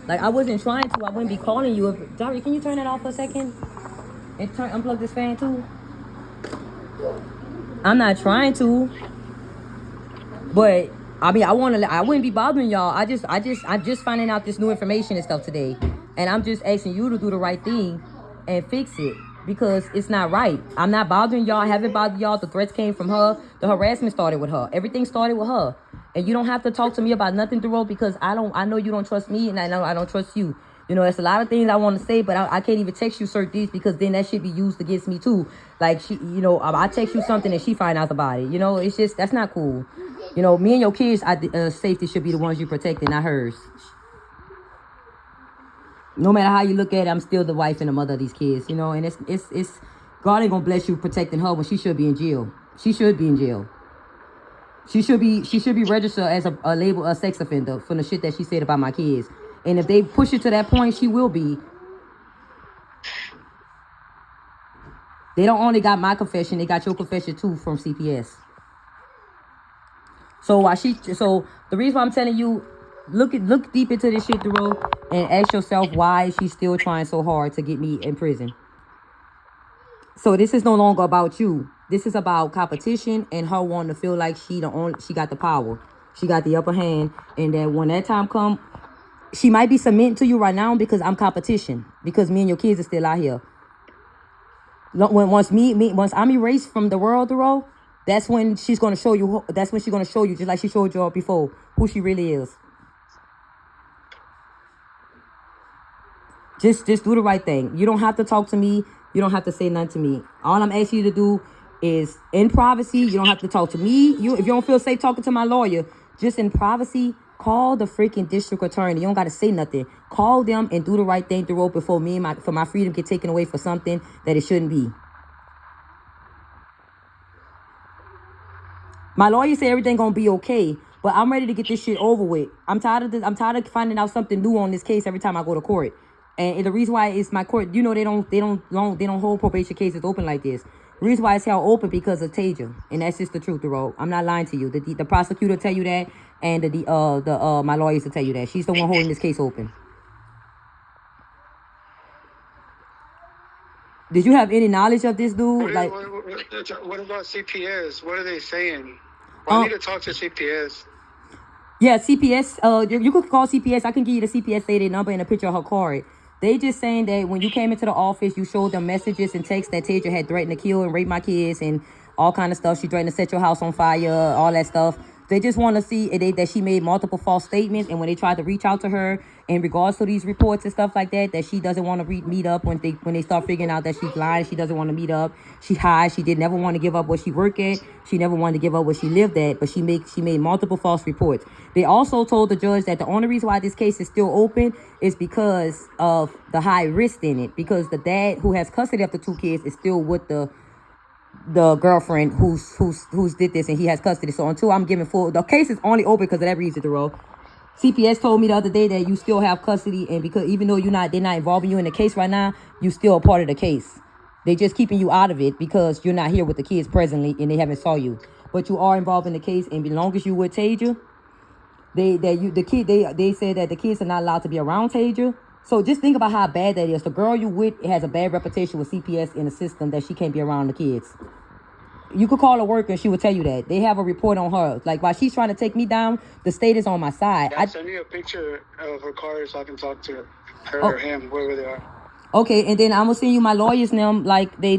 Like, I wasn't trying to. I wouldn't be calling you. If Daria, can you turn that off for a second? And unplug this fan too? I'm not trying to. But I mean, I wouldn't be bothering y'all. I'm just finding out this new information and stuff today, and I'm just asking you to do the right thing and fix it because it's not right. I'm not bothering y'all. I haven't bothered y'all. The threats came from her. The harassment started with her. Everything started with her, and you don't have to talk to me about nothing, Duro, because I know you don't trust me, and I know I don't trust you. You know, there's a lot of things I want to say, but I can't even text you certain things because then that should be used against me too. Like I text you something and she find out about it. You know, it's just that's not cool. You know, me and your kids' safety should be the ones you protecting, not hers. No matter how you look at it, I'm still the wife and the mother of these kids. You know, and it's God ain't gonna bless you protecting her when she should be in jail. She should be in jail. She should be registered as a sex offender for the shit that she said about my kids. And if they push it to that point, she will be. They don't only got my confession, they got your confession too from CPS. So the reason why I'm telling you, look deep into this shit, Duro, and ask yourself why she's still trying so hard to get me in prison. So this is no longer about you. This is about competition and her wanting to feel like she got the power. She got the upper hand, and that when that time come, she might be submitting to you right now because I'm competition. Because me and your kids are still out here. Once I'm erased from the world, Duro, that's when she's gonna show you. That's when she's gonna show you, just like she showed you all before, who she really is. Just do the right thing. You don't have to talk to me. You don't have to say nothing to me. All I'm asking you to do is in privacy. You don't have to talk to me. If you don't feel safe talking to my lawyer, just in privacy, call the freaking district attorney. You don't got to say nothing. Call them and do the right thing, Duro, before my freedom get taken away for something that it shouldn't be. My lawyer said everything gonna be okay, but I'm ready to get this shit over with. I'm tired of this. I'm tired of finding out something new on this case every time I go to court. And the reason why it's my court, you know, they don't hold probation cases open like this. The reason why it's held open because of Tasia, and that's just the truth, Duro. I'm not lying to you. The prosecutor tell you that, and my lawyers to tell you that. She's the one holding this case open. Did you have any knowledge of this dude? What about CPS? What are they saying? I need to talk to CPS. Yeah, CPS. You could call CPS. I can give you the CPS lady number and a picture of her card. They just saying that when you came into the office, you showed them messages and texts that Tasia had threatened to kill and rape my kids and all kind of stuff. She threatened to set your house on fire, all that stuff. They just want to see that she made multiple false statements, and when they tried to reach out to her in regards to these reports and stuff like that, that she doesn't want to meet up when they start figuring out that she's lying. She doesn't want to meet up. She hides. She did never want to give up where she worked at. She never wanted to give up where she lived at, but she made multiple false reports. They also told the judge that the only reason why this case is still open is because of the high risk in it, because the dad who has custody of the two kids is still with the girlfriend who's did this, and he has custody. So until I'm giving the case is only open because of that reason, Duro. CPS told me the other day that you still have custody, and because even though they're not involving you in the case right now, you still a part of the case. They just keeping you out of it because you're not here with the kids presently and they haven't saw you. But you are involved in the case, and as long as you with Tasia, they said that the kids are not allowed to be around Tasia. So just think about how bad that is. The girl you with has a bad reputation with CPS in the system that she can't be around the kids. You could call her work and she will tell you that. They have a report on her. Like, while she's trying to take me down, the state is on my side. Send me a picture of her car so I can talk to her or him, wherever they are. Okay, and then I'm gonna send you my lawyer's name, like the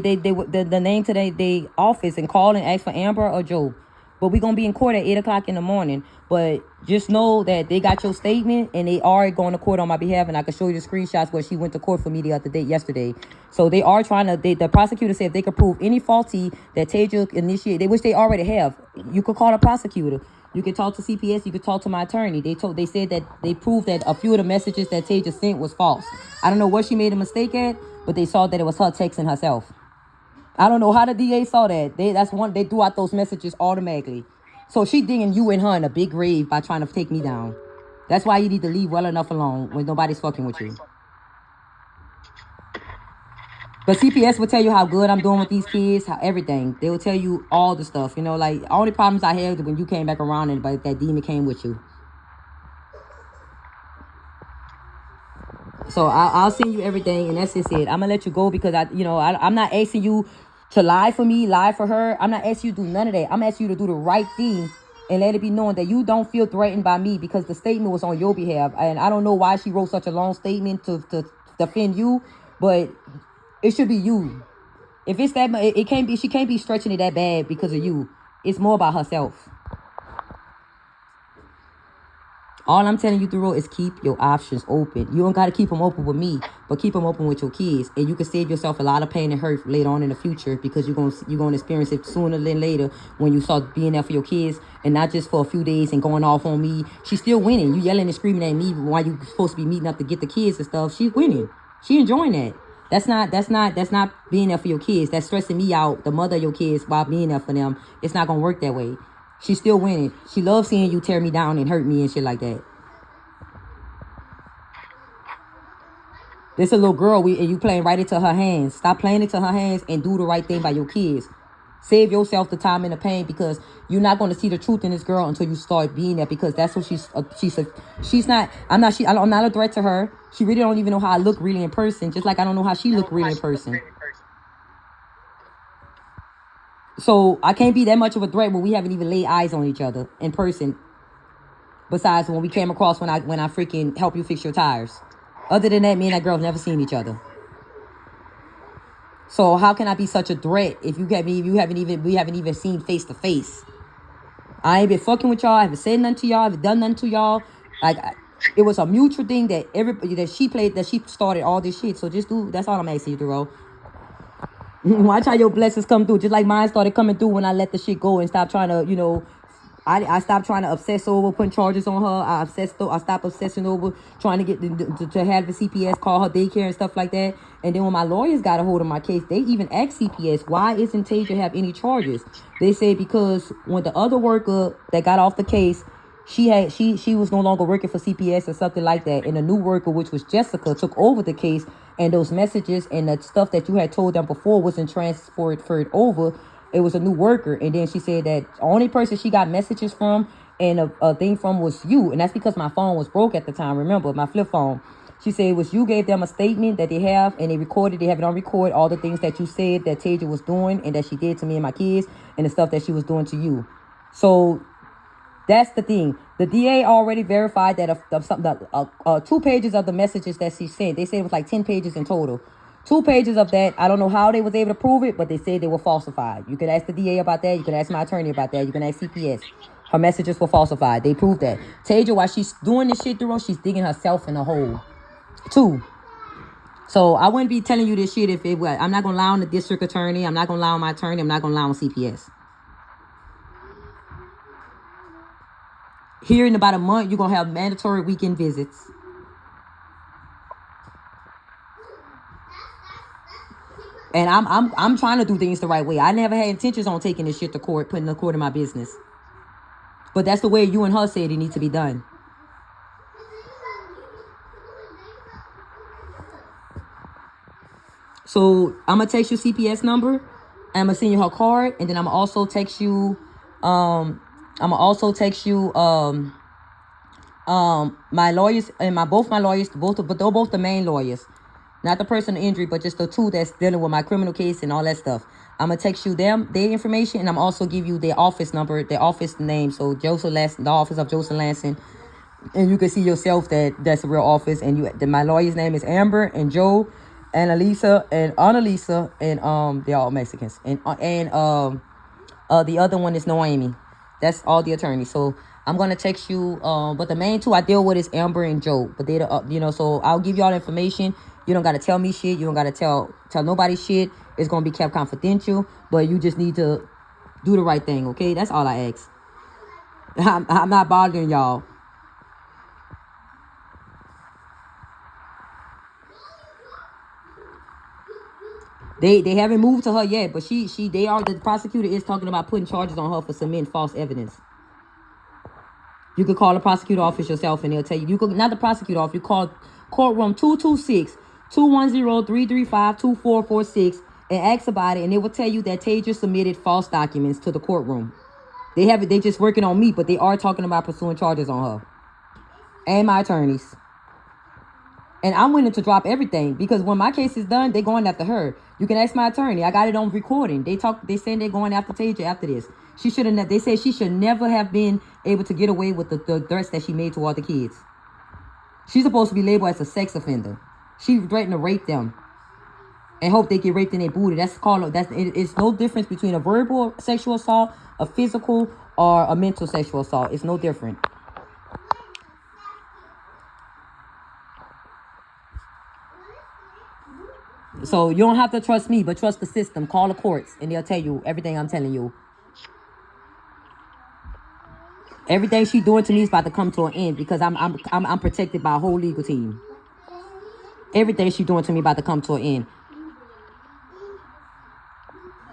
name to their office, and call and ask for Amber or Joe. But we're gonna be in court at 8:00 in the morning. But just know that they got your statement and they are going to court on my behalf, and I can show you the screenshots where she went to court for me yesterday. So they are trying to. The prosecutor said if they could prove any faulty that Tasia initiated, which they already have, you could call the prosecutor. You can talk to CPS. You can talk to my attorney. They said that they proved that a few of the messages that Tasia sent was false. I don't know what she made a mistake at, but they saw that it was her texting herself. I don't know how the DA saw that. They threw out those messages automatically. So she digging you and her in a big grave by trying to take me down. That's why you need to leave well enough alone when nobody's fucking with you. But CPS will tell you how good I'm doing with these kids, how everything. They will tell you all the stuff. You know, like, all the problems I had when you came back around and but that demon came with you. So I'll send you everything, and that's just it. I'm gonna let you go because I'm not asking you to lie for me, lie for her. I'm not asking you to do none of that. I'm asking you to do the right thing and let it be known that you don't feel threatened by me because the statement was on your behalf. And I don't know why she wrote such a long statement to defend you, but it should be you. If it's that, it can't be. She can't be stretching it that bad because of you. It's more about herself. All I'm telling you, Thuro, is keep your options open. You don't got to keep them open with me, but keep them open with your kids. And you can save yourself a lot of pain and hurt later on in the future because you're gonna experience it sooner than later when you start being there for your kids and not just for a few days and going off on me. She's still winning. You yelling and screaming at me while you supposed to be meeting up to get the kids and stuff. She's winning. She enjoying that. That's not being there for your kids. That's stressing me out, the mother of your kids, while being there for them. It's not gonna work that way. She's still winning. She loves seeing you tear me down and hurt me and shit like that. This a little girl, and you playing right into her hands. Stop playing into her hands and do the right thing by your kids. Save yourself the time and the pain because you're not going to see the truth in this girl until you start being there because that's what she's not. I'm not a threat to her. She really don't even know how I look really in person, just like I don't know how she look really in person. So I can't be that much of a threat when we haven't even laid eyes on each other in person. Besides when we came across when I freaking helped you fix your tires. Other than that, me and that girl have never seen each other. So how can I be such a threat if we haven't even seen face to face? I ain't been fucking with y'all. I haven't said nothing to y'all. I haven't done nothing to y'all. It was a mutual thing that she started all this shit. So just do. That's all I'm asking you, Thuro. Watch how your blessings come through. Just like mine started coming through when I let the shit go and stop trying to, I stopped trying to obsess over putting charges on her. I stopped obsessing over trying to get to have the CPS call her daycare and stuff like that. And then when my lawyers got a hold of my case, they even asked CPS, why isn't Tasia have any charges? They said because when the other worker that got off the case, she was no longer working for CPS or something like that. And the new worker, which was Jessica, took over the case. And those messages and the stuff that you had told them before wasn't transferred over. It was a new worker. And then she said that the only person she got messages from and a thing from was you. And that's because my phone was broke at the time. Remember, my flip phone. She said it was you gave them a statement that they have and they have it on record, all the things that you said that Tasia was doing and that she did to me and my kids and the stuff that she was doing to you. So that's the thing. The DA already verified that 2 pages of the messages that she sent, they said it was like 10 pages in total. 2 pages of that, I don't know how they was able to prove it, but they said they were falsified. You can ask the DA about that. You can ask my attorney about that. You can ask CPS. Her messages were falsified. They proved that. Tasia, while she's doing this shit through, she's digging herself in a hole. 2. So I wouldn't be telling you this shit if it was. I'm not going to lie on the district attorney. I'm not going to lie on my attorney. I'm not going to lie on CPS. Here in about a month, you're going to have mandatory weekend visits. And I'm trying to do things the right way. I never had intentions on taking this shit to court, putting the court in my business. But that's the way you and her said it needs to be done. So I'm gonna text you CPS number. I'm gonna send you her card, and then I'm gonna also text you. My lawyers and both my lawyers, but they're both the main lawyers, not the personal injury, but just the 2 that's dealing with my criminal case and all that stuff. I'm gonna text you their information, and I'm also give you their office number, their office name. So Joseph Lansing, the office of Joseph Lansing, and you can see yourself that's a real office. And my lawyer's name is Amber and Joe and Alisa and Annalisa, and they're all Mexicans, and the other one is Noemi. That's all the attorneys. So I'm gonna text you. But the main 2 I deal with is Amber and Joe. But they so I'll give you all the information. You don't gotta tell me shit. You don't gotta tell nobody shit. It's gonna be kept confidential. But you just need to do the right thing, okay? That's all I ask. I'm not bothering y'all. They haven't moved to her yet, but the prosecutor is talking about putting charges on her for submitting false evidence. You could call the prosecutor office yourself and they'll tell you. You could, not the prosecutor office, you call courtroom 226-210-335-2446 and ask about it, and they will tell you that Tasia submitted false documents to the courtroom. They just working on me, but they are talking about pursuing charges on her. And my attorneys. And I'm willing to drop everything because when my case is done, they're going after her. You can ask my attorney. I got it on recording. They saying they're going after Tasia after this. She should have. They said she should never have been able to get away with the threats that she made toward the kids. She's supposed to be labeled as a sex offender. She threatened to rape them and hope they get raped in their booty. It's no difference between a verbal sexual assault, a physical, or a mental sexual assault. It's no different. So you don't have to trust me, but trust the system. Call the courts, and they'll tell you everything I'm telling you. Everything she's doing to me is about to come to an end because I'm protected by a whole legal team. Everything she's doing to me about to come to an end.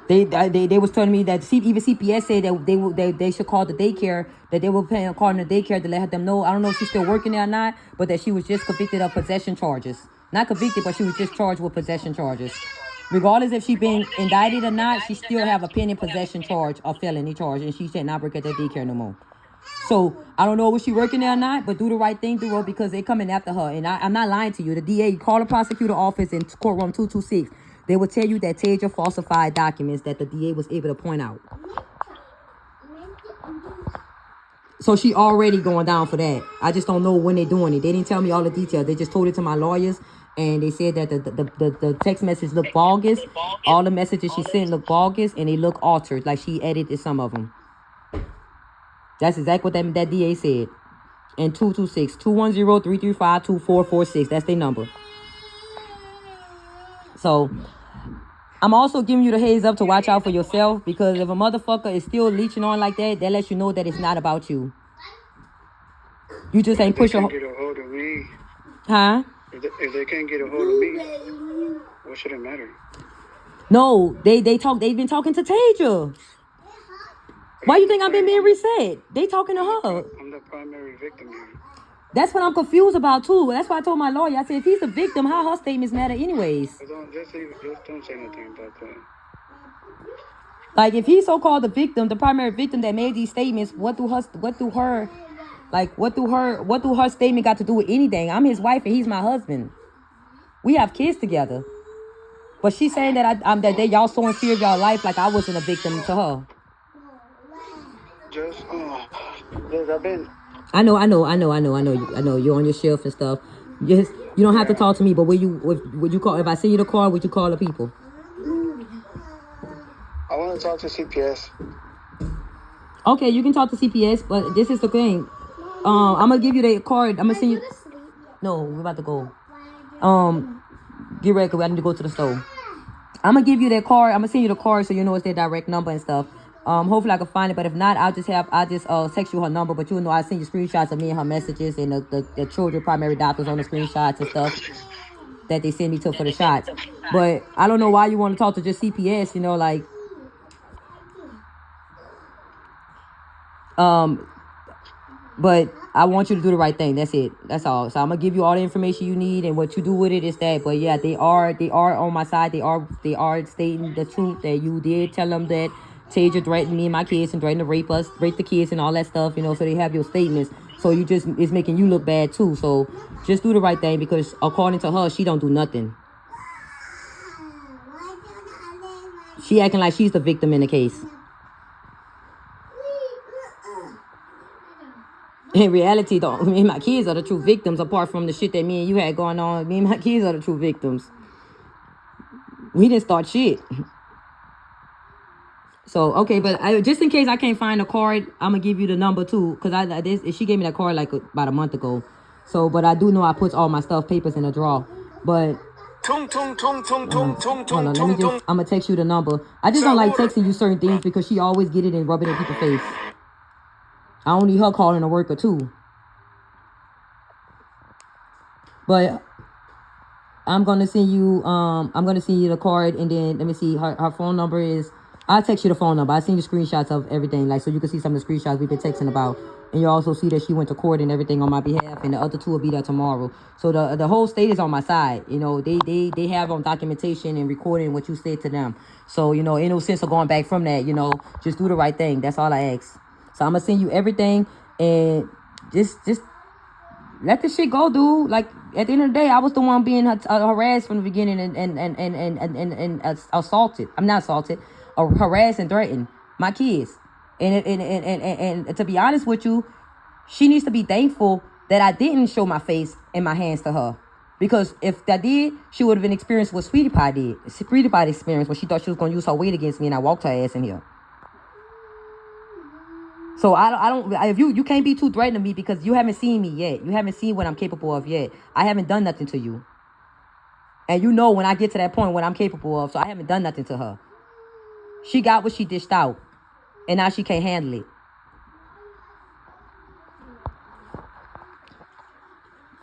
They was telling me that even CPS said that they should call the daycare, that they were planning on calling the daycare to let them know. I don't know if she's still working there or not, but that she was just convicted of possession charges. Not convicted, but she was just charged with possession charges. Regardless if she's being indicted or not, she still have a pending possession charge or felony charge, and she should not work at that daycare no more. So I don't know if she working there or not, but do the right thing, Duro, because they coming after her. And I'm not lying to you. The DA, call the prosecutor office in courtroom 226. They will tell you that Tasia falsified documents that the DA was able to point out. So she already going down for that. I just don't know when they're doing it. They didn't tell me all the details. They just told it to my lawyers, and they said that the text message looked bogus. All the messages she sent look bogus, and they look altered, like she edited some of them. That's exactly what that DA said. And 226-210-335-2446. That's their number. So I'm also giving you the heads up to watch out for yourself, because if a motherfucker is still leeching on like that, that lets you know that it's not about you. You just ain't push your... Get a hold of me. Huh? If they can't get a hold of me, what should it matter? No, they've been talking to Tasia. Why you think I've been being reset? They talking to her. I'm the primary victim here. That's what I'm confused about too. That's why I told my lawyer. I said, if he's a victim, how her statements matter anyways? Just don't say anything about that. Like, if he's so-called the victim, the primary victim that made these statements, what do her statement got to do with anything? I'm his wife and he's my husband. We have kids together. But she's saying that y'all so in fear of y'all life, like I wasn't a victim to her. I've been... I know. You're on your shelf and stuff. You don't have to talk to me, but would you call, if I send you the call, would you call the people? I want to talk to CPS. Okay, you can talk to CPS, but this is the thing. I'm gonna give you the card. I'm gonna send you. No, we're about to go. Get ready, 'cause I need to go to the store. I'm gonna give you that card. I'm gonna send you the card so you know it's their direct number and stuff. Hopefully I can find it, but if not, I'll just text you her number. But you know, I send you screenshots of me and her messages and the children primary doctors on the screenshots and stuff that they send me to for the shots. But I don't know why you want to talk to just CPS. You know, like. But I want you to do the right thing. That's it. That's all. So I'm gonna give you all the information you need, and what you do with it is that. But yeah, they are on my side. They are stating the truth that you did tell them that Tasia threatened me and my kids and threatened to rape the kids and all that stuff. You know, so they have your statements. So it's making you look bad too. So just do the right thing, because according to her, she don't do nothing. She acting like she's the victim in the case. In reality, though, me and my kids are the true victims. Apart from the shit that me and you had going on, me and my kids are the true victims. We didn't start shit. So, okay, but just in case I can't find a card, I'm going to give you the number, too. Because she gave me that card, like, about a month ago. So, but I do know I put all my papers in a drawer. But... Hold on, I'm going to text you the number. I just don't like texting you certain things because she always get it and rub it in people's face. I don't need her calling a worker too. But I'm gonna send you the card, and then let me see, her phone number is, I'll text you the phone number. I'll send you screenshots of everything, like, so you can see some of the screenshots we've been texting about. And you also see that she went to court and everything on my behalf, and the other two will be there tomorrow. So the whole state is on my side. You know, they have on documentation and recording what you said to them. So, you know, ain't no sense of going back from that. You know, just do the right thing. That's all I ask. So I'm gonna send you everything, and just let the shit go, dude. Like at the end of the day, I was the one being harassed from the beginning and assaulted. I'm not assaulted, harassed and threatened my kids. And to be honest with you, she needs to be thankful that I didn't show my face and my hands to her. Because if that did, she would have been experienced what Sweetie Pie did. Sweetie Pie experienced when she thought she was going to use her weight against me and I walked her ass in here. So I don't. If you can't be too threatening to me because you haven't seen me yet. You haven't seen what I'm capable of yet. I haven't done nothing to you. And you know when I get to that point what I'm capable of. So I haven't done nothing to her. She got what she dished out. And now she can't handle it.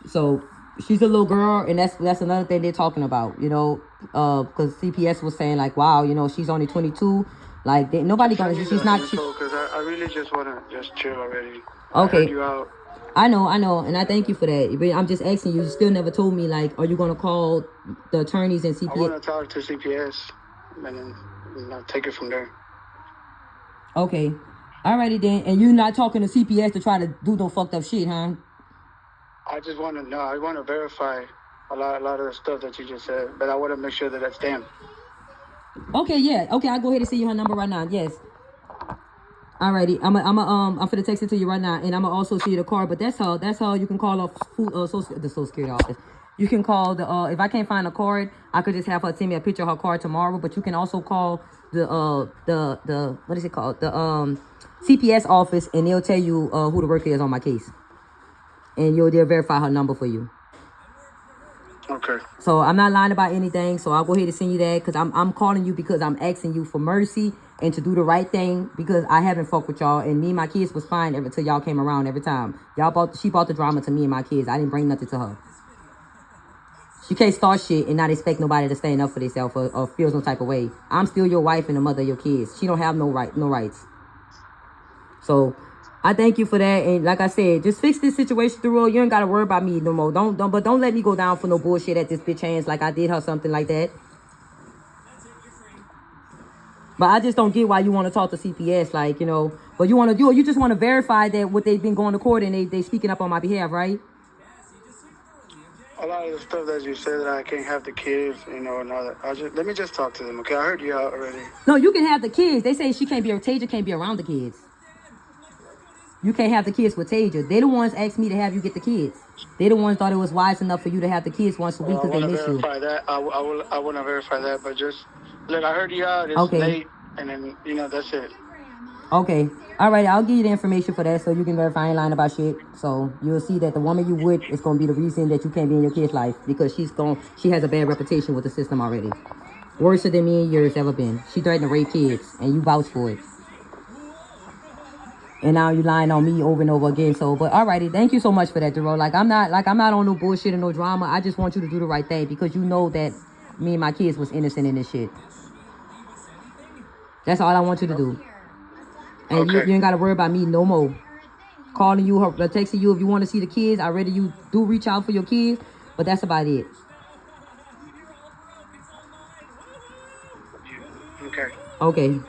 So she's a little girl, and that's another thing they're talking about, you know, because CPS was saying like, wow, you know, she's only 22, like nobody gonna, she's not. Because I really just want to just chill already. Okay. I heard you out. I know, and I thank you for that. But I'm just asking you. You still never told me, like, are you gonna call the attorneys and CPS? I want to talk to CPS, and then take it from there. Okay, alrighty then. And you're not talking to CPS to try to do no fucked up shit, huh? I just want to know. I want to verify a lot of the stuff that you just said, but I want to make sure that that's them. Okay, yeah. Okay, I'll go ahead and send you her number right now. Yes. Alrighty, I'm finna text it to you right now, and I'm gonna also see you the card. But that's how you can call off the Social Security office. You can call the if I can't find a card, I could just have her send me a picture of her card tomorrow. But you can also call the what is it called, the CPS office, and they'll tell you who the worker is on my case, and they'll verify her number for you. Okay. So I'm not lying about anything. So I'll go ahead and send you that because I'm calling you because I'm asking you for mercy and to do the right thing because I haven't fucked with y'all, and me and my kids was fine until y'all came around every time. She brought the drama to me and my kids. I didn't bring nothing to her. She can't start shit and not expect nobody to stand up for themselves or feel some type of way. I'm still your wife and the mother of your kids. She don't have no rights. So I thank you for that, and like I said, just fix this situation through road. You ain't gotta worry about me no more. Don't let me go down for no bullshit at this bitch hands like I did her something like that. But I just don't get why you want to talk to CPS, like, you know. But you just want to verify that what they've been going to court and they speaking up on my behalf, right? A lot of the stuff that you said that I can't have the kids, you know, and all that. Let me just talk to them, okay? I heard you out already. No, you can have the kids. They say Tasia can't be around the kids. You can't have the kids with Tasia. They the ones asked me to have you get the kids. They the ones thought it was wise enough for you to have the kids once a week because they miss you. I want to verify that, but just look, I heard you out. It's okay. Late, and then that's it. Okay. All right. I'll give you the information for that so you can verify. I ain't lying about shit. So you'll see that the woman you with is gonna be the reason that you can't be in your kid's life because she has a bad reputation with the system already. Worse than me and yours ever been. She threatened to rape kids, and you vouch for it. And now you lying on me over and over again. So, but alrighty, thank you so much for that, Jerome. I'm not on no bullshit and no drama. I just want you to do the right thing because you know that me and my kids was innocent in this shit. That's all I want you to do. And okay. you ain't gotta worry about me no more. Calling you, texting you if you want to see the kids. I rather you do reach out for your kids, but that's about it. Okay. Okay.